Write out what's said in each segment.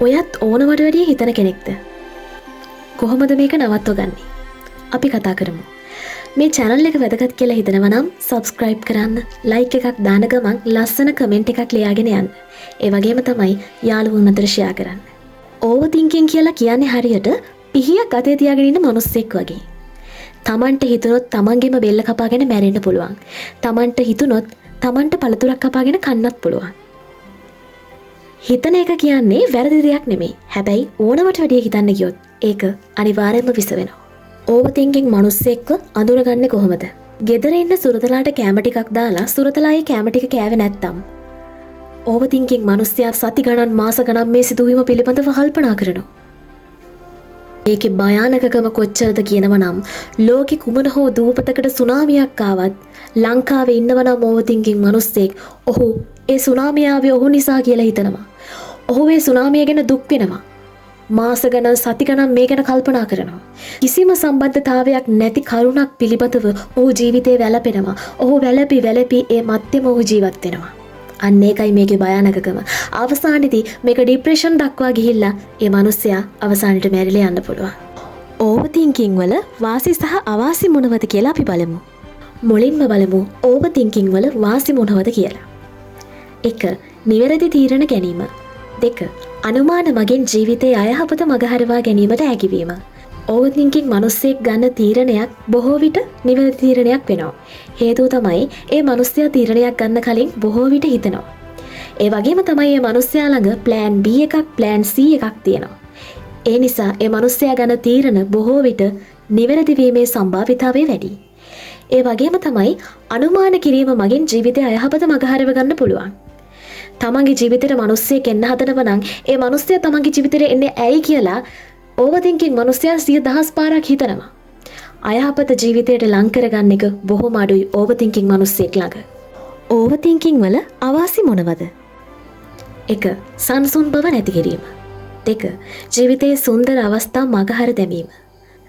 ඔයත් ඕනවට වැඩිය හිතන කෙනෙක්ද? කොහොමද මේක නවත්වගන්නේ? අපි කතා කරමු. මේ channel එක වැදගත් කියලා හිතනවා නම් subscribe කරන්න, like එකක් දාන ගමන් ලස්සන comment එකක් ලියාගෙන යන්න. ඒ වගේම තමයි යාළුවොන් අතර share කරන්න. overthinking කියලා කියන්නේ හරියට පිහියක් අතේ තියාගෙන ඉන්න මිනිස්සෙක් වගේ. තමන්ට හිතුනොත් තමන්ගේම බෙල්ල කපාගෙන මැරෙන්න පුළුවන්. තමන්ට හිතුනොත් තමන්ට පළතුරක් කපාගෙන කන්නත් පුළුවන්. හිතන එක කියන්නේ වැරදි දෙයක් නෙමෙයි. හැබැයි ඕනවට වැඩිය හිතන්න ගියොත් ඒක අනිවාර්යයෙන්ම විස වෙනවා. ඕවර්තින්කින් මිනිස්සෙක්ව අඳුරගන්නේ කොහොමද? ගෙදර ඉන්න සුරතලාට කැම ටිකක් දාලා සුරතලාගේ කැම ටික කෑවේ නැත්තම් ඕවර්තින්කින් මිනිස්සයා සති ගණන් මාස ගණන් මේ සිදුවීම පිළිබඳව කල්පනා කරනවා. ඒකේ භයානකකම කොච්චරද කියනවා නම් ලෝකෙ කුමන හෝ දූපතකට සුනාමියක් ආවත් ලංකාවේ ඉන්නවනම් ඕවර්තින්කින් මිනිස්සෙක් ඔහු ඒ සුනාමිය ආවේ ඔහු නිසා කියලා හිතනවා. ඔහු ඒ සුනාමිය ගැන දුක් වෙනවා. මාස ගණන් සති ගණන් මේ ගැන කල්පනා කරනවා. කිසිම සම්බන්ධතාවයක් නැති කරුණක් පිළිබඳව ඔහු ජීවිතේ වැළපෙනවා. ඔහු වැළපි ඒ මැත්තේම ඔහු ජීවත් වෙනවා. අන්න ඒකයි මේකේ භයානකකම. අවසානයේදී මේක ડિප්‍රෙෂන් දක්වා ගිහිල්ලා ඒ මිනිස්සයා අවසානයේ මැරිලා යන්න පුළුවන්. ඕවර්තින්කින් වල වාසි සහ අවාසි මොනවද කියලා අපි බලමු. මුලින්ම බලමු ඕවර්තින්කින් වල වාසි මොනවද කියලා. 1. නිවැරදි තීරණ ගැනීම. 2. අනුමාන මගින් ජීවිතයේ අයහපත මගහරවා ගැනීමට හැකියවීම. ඕවර්තින්කින් මිනිස්සෙක් ගන්න තීරණයක් බොහෝ විට නිවැරදි තීරණයක් වෙනවා. හේතුව තමයි ඒ මිනිස්සයා තීරණයක් ගන්න කලින් බොහෝ විට හිතනවා. ඒ වගේම තමයි මේ මිනිස්සයා ළඟ plan B එකක් plan C එකක් තියෙනවා. ඒ නිසා ඒ මිනිස්සයා ගන්න තීරණ බොහෝ විට නිවැරදි වීමේ සම්භාවිතාවය වැඩි. ඒ වගේම තමයි අනුමාන කිරීම මගින් ජීවිතයේ අයහපත මගහරව ගන්න පුළුවන්. තමන්ගේ ජීවිතේට මිනිස්සෙක් එන්න හදනවා නම් ඒ මිනිස්සයා තමන්ගේ ජීවිතේට එන්නේ ඇයි කියලා ඕවර්තින්කින් මිනිස්සයා 100,000 පාරක් හිතනවා. අයහපත ජීවිතයට ලං කරගන්න එක බොහොම අඩුයි ඕවර්තින්කින් මිනිස්සෙක් ළඟ. ඕවර්තින්කින් වල අවාසි මොනවද? 1. සංසුන් බව නැති කිරීම. 2. ජීවිතයේ සුන්දර අවස්ථා මගහර දැමීම.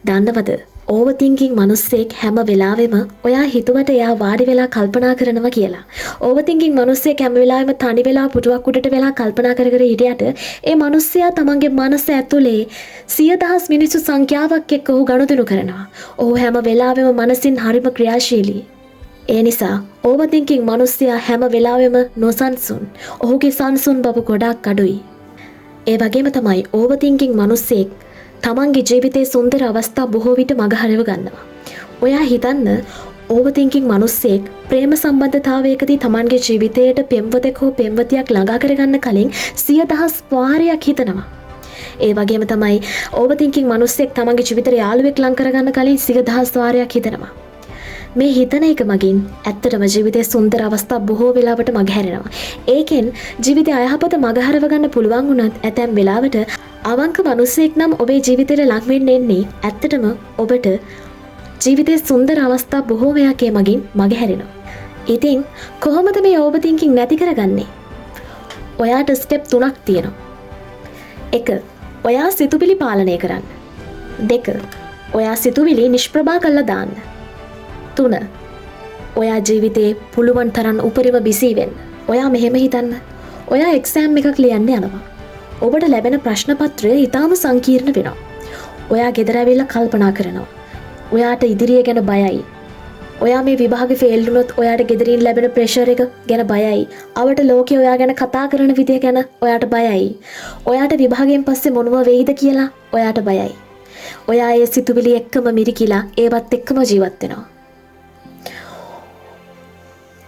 දන්නවද? ඕවර්තින්කින් මිනිස්සෙක් හැම වෙලාවෙම ඔයා හිතුවට එයා වාඩි වෙලා කල්පනා කරනවා කියලා. ඕවර්තින්කින් මිනිස්සෙක් හැම වෙලාවෙම තනි වෙලා පුටුවක් උඩට වෙලා කල්පනා කර කර හිටියට ඒ මිනිස්සයා තමන්ගේ මනස ඇතුලේ 100,000 මිනිස්සු සංඛ්‍යාවක් එක්ක ඔහු ගනුදෙනු කරනවා. ඔහු හැම වෙලාවෙම මනසින් හරිම ක්‍රියාශීලී. ඒ නිසා ඕවර්තින්කින් මිනිස්සයා හැම වෙලාවෙම නොසන්සුන්. ඔහුගේ සංසුන් බව ගොඩාක් අඩුයි. ඒ වගේම තමයි ඕවර්තින්කින් මිනිස්සෙක් තමන්ගේ ජීවිතයේ සුන්දර අවස්ථා බොහෝ විට මගහරව ගන්නවා. ඔයා හිතන්න ඕවර්තින්කින් මිනිස්සෙක් ප්‍රේම සම්බන්ධතාවයකදී තමන්ගේ ජීවිතයට පෙම්වතෙක් හෝ පෙම්වතියක් ළඟා කරගන්න කලින් 100,000 වාරයක් හිතනවා. ඒ වගේම තමයි ඕවර්තින්කින් මිනිස්සෙක් තමන්ගේ ජීවිතේ යාළුවෙක් ලං කරගන්න කලින් 100,000 වාරයක් හිතනවා. මේ හිතන එක මගින් ඇත්තටම ජීවිතයේ සුන්දර අවස්ථා බොහෝ වෙලාවට මගහැරෙනවා. ඒකෙන් ජීවිතය අයහපත මගහරව ගන්න පුළුවන් වුණත් ඇතැම් වෙලාවට අවංක මිනිසෙක් නම් ඔබේ ජීවිතයට ලං වෙන්න එන්නේ ඇත්තටම ඔබට ජීවිතයේ සුන්දර අවස්ථා බොහෝමයක් ඒ මගින් මගහැරෙනවා. ඉතින් කොහොමද මේ ඕවර්තින්කින් නැති කරගන්නේ? ඔයාට ස්ටෙප් 3ක් තියෙනවා. 1. ඔයා සිතුවිලි පාලනය කරන්න. 2. ඔයා සිතුවිලි නිෂ්ප්‍රභා කරලා දාන්න. 3. ඔයා ජීවිතේ පුළුවන් තරම් උපරිම බිසි වෙන්න. ඔයා මෙහෙම හිතන්න. ඔයා එක්සෑම් එකක් ලියන්න යනවා. ඔබට ලැබෙන ප්‍රශ්න පත්‍රය ඉතාම සංකීර්ණ වෙනවා. ඔයා ගෙදර ඇවිල්ලා කල්පනා කරනවා. ඔයාට ඉදිරිය ගැන බයයි. ඔයා මේ විභාගේ ෆේල් වුණොත් ඔයාට ගෙදරින් ලැබෙන ප්‍රෙෂර් එක ගැන බයයි. අවට ලෝකේ ඔයා ගැන කතා කරන විදිය ගැන ඔයාට බයයි. ඔයාට විභාගයෙන් පස්සේ මොනව වෙයිද කියලා ඔයාට බයයි. ඔයා ඒ සිතුවිලි එක්කම මිරිකිලා ඒවත් එක්කම ජීවත් වෙනවා.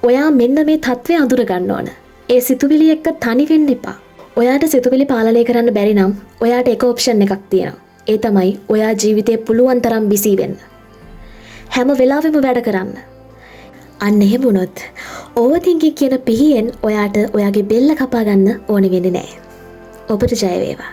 ඔයා මෙන්න මේ තත්ත්වය අඳුර ගන්න ඕන. ඒ සිතුවිලි එක්ක තනි වෙන්න එපා. ඔයාට සිතුවිලි පාලනය කරන්න බැරි නම් ඔයාට එක ඔප්ෂන් එකක් තියෙනවා. ඒ තමයි ඔයා ජීවිතේ පුළුවන් තරම් බිසි වෙන්න. හැම වෙලාවෙම වැඩ කරන්න. අන්න එහෙම වුණොත් ඕවර්තින්කින් කියන පිහියෙන් ඔයාට ඔයාගේ බෙල්ල කපා ගන්න ඕනි වෙන්නේ නැහැ. ඔබට ජය වේවා.